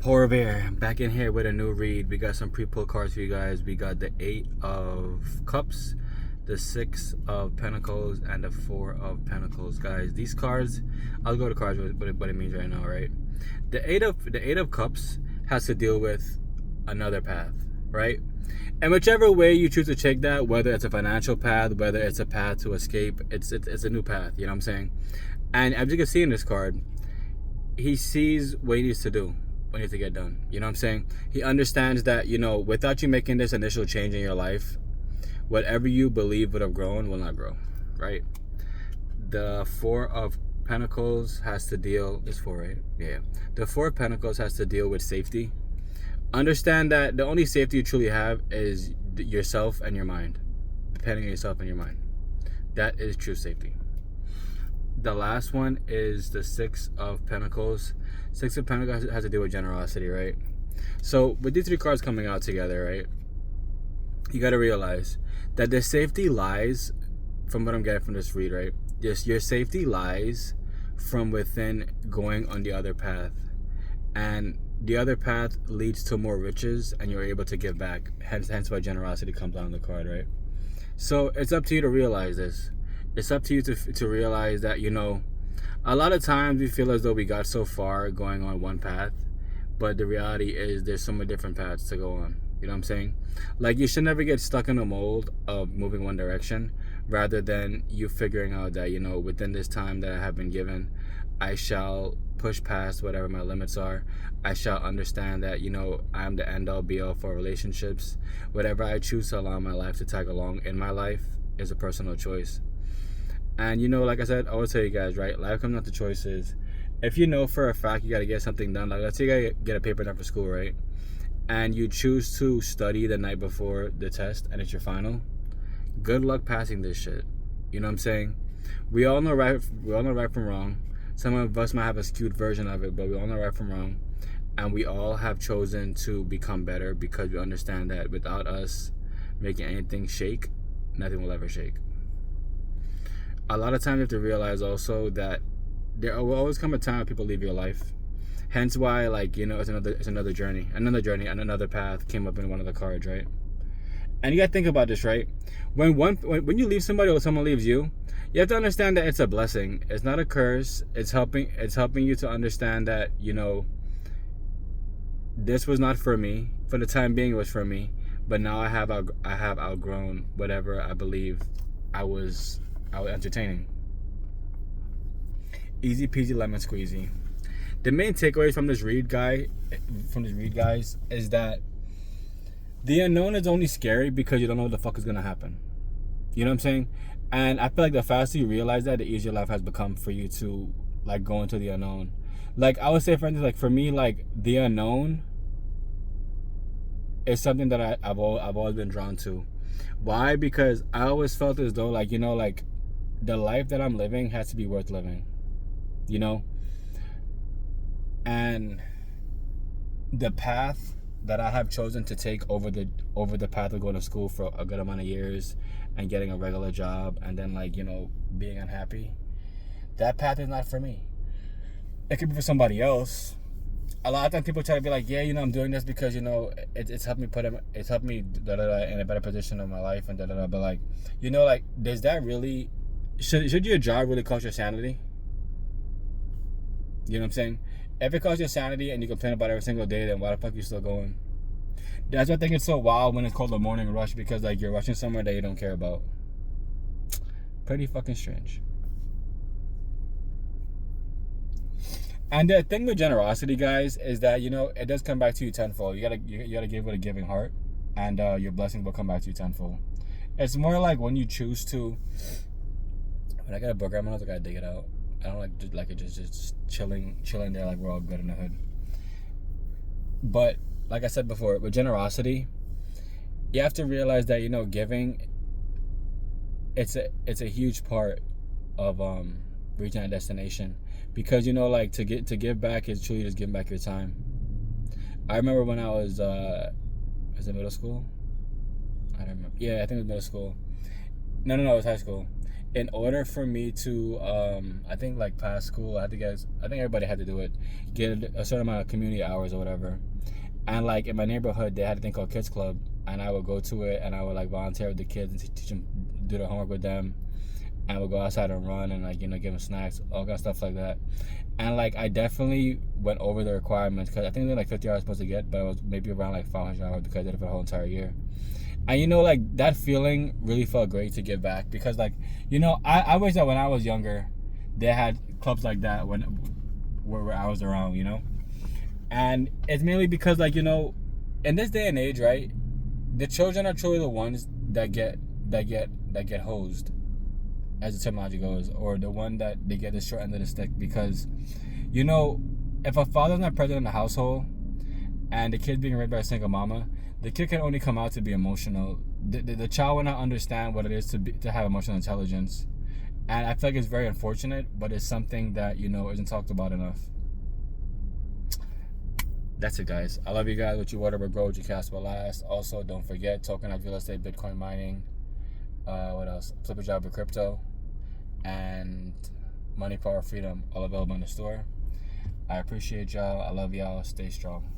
Polar Bear back in here with a new read. We got some pre-pull cards for you guys. We got the 8 of Cups, the 6 of Pentacles, and the 4 of Pentacles. Guys, these cards, I'll go to cards with what it means right now, right? The 8 of Cups has to deal with another path, right? And whichever way you choose to take that, whether it's a financial path, whether it's a path to escape, it's a new path. You know what I'm saying? And as you can see in this card, he sees what he needs to do, what needs to get done. You know what I'm saying? He understands that, without you making this initial change in your life, whatever you believe would have grown will not grow, right? The 4 of Pentacles has to deal, it's 4, right? Yeah. The 4 of Pentacles has to deal with safety. Understand that the only safety you truly have is yourself and your mind. Depending on yourself and your mind. That is true safety. The last one is the 6 of Pentacles. 6 of Pentacles has to do with generosity, right? So with these 3 cards coming out together, right, you got to realize that the safety lies, from what I'm getting from this read, right? Yes, your safety lies from within going on the other path. And the other path leads to more riches, and you're able to give back. Hence why generosity comes on the card, right? So it's up to you to realize this. It's up to you to realize that, a lot of times we feel as though we got so far going on one path, but the reality is there's so many different paths to go on. You know what I'm saying? Like, you should never get stuck in a mold of moving one direction, rather than you figuring out that, within this time that I have been given, I shall push past whatever my limits are. I shall understand that, I'm the end all be all for relationships. Whatever I choose to allow my life to tag along in my life is a personal choice. And, like I said, I will tell you guys, right? Life comes down to choices. If you know for a fact you got to get something done, like let's say you got to get a paper done for school, right? And you choose to study the night before the test and it's your final, good luck passing this shit. You know what I'm saying? We all know right from wrong. Some of us might have a skewed version of it, but we all know right from wrong. And we all have chosen to become better because we understand that without us making anything shake, nothing will ever shake. A lot of times you have to realize also that there will always come a time when people leave your life. Hence why, it's another journey. And another path came up in one of the cards, right? And you gotta think about this, right? When you leave somebody or someone leaves you, you have to understand that it's a blessing. It's not a curse. It's helping you to understand that, this was not for me. For the time being, it was for me. But now I have outgrown whatever I believe I was entertaining. Easy peasy lemon squeezy. The main takeaways from this read, guys, is that the unknown is only scary because you don't know what the fuck is gonna happen. You know what I'm saying? And I feel like the faster you realize that, the easier life has become for you to go into the unknown. Like, I would say, for instance, for me, the unknown is something that I've always been drawn to. Why? Because I always felt as though the life that I'm living has to be worth living. And the path that I have chosen to take over the path of going to school for a good amount of years and getting a regular job and then being unhappy, that path is not for me. It could be for somebody else. A lot of times people try to be like, yeah, I'm doing this because it's helped me in a better position in my life and but does that really should your job really cost your sanity? You know what I'm saying? If it costs your sanity and you complain about it every single day, then why the fuck are you still going? That's why I think it's so wild when it's called a morning rush, because you're rushing somewhere that you don't care about. Pretty fucking strange. And the thing with generosity, guys, is that it does come back to you tenfold. You gotta give with a giving heart, and your blessing will come back to you tenfold. It's more like when you choose to. When I got a booger, I'm gonna gotta dig it out. I don't like it just chilling there like we're all good in the hood. But like I said before, with generosity, you have to realize that giving, it's a huge part of reaching that destination, because to give back is truly just giving back your time. I remember when I was it middle school? I don't remember. Yeah, I think it was middle school. No, it was high school. in order for me to I think like past school, I think everybody had to do it, get a certain amount of community hours or whatever. And like in my neighborhood, they had a thing called Kids Club, and I would go to it, and I would like volunteer with the kids and teach them, do their homework with them, and I would go outside and run and like give them snacks, all kind of stuff like that. And like I definitely went over the requirements, because I think they're like 50 hours supposed to get, but I was maybe around like 500 hours because I did it for the whole entire year. And like that feeling really felt great to give back, because like I wish that when I was younger they had clubs like that where I was around, and it's mainly because like in this day and age, right, the children are truly the ones that get hosed, as the terminology goes, or the one that they get the short end of the stick, because if a father's not present in the household and the kid's being raised by a single mama, the kid can only come out to be emotional. The child will not understand what it is to have emotional intelligence, and I feel like it's very unfortunate, but it's something that isn't talked about enough. That's it, guys. I love you guys. What you water will grow, what you cast will last. Also, don't forget tokenized real estate, Bitcoin mining. What else? Flip a job with crypto, and money, power, freedom, all available in the store. I appreciate y'all. I love y'all. Stay strong.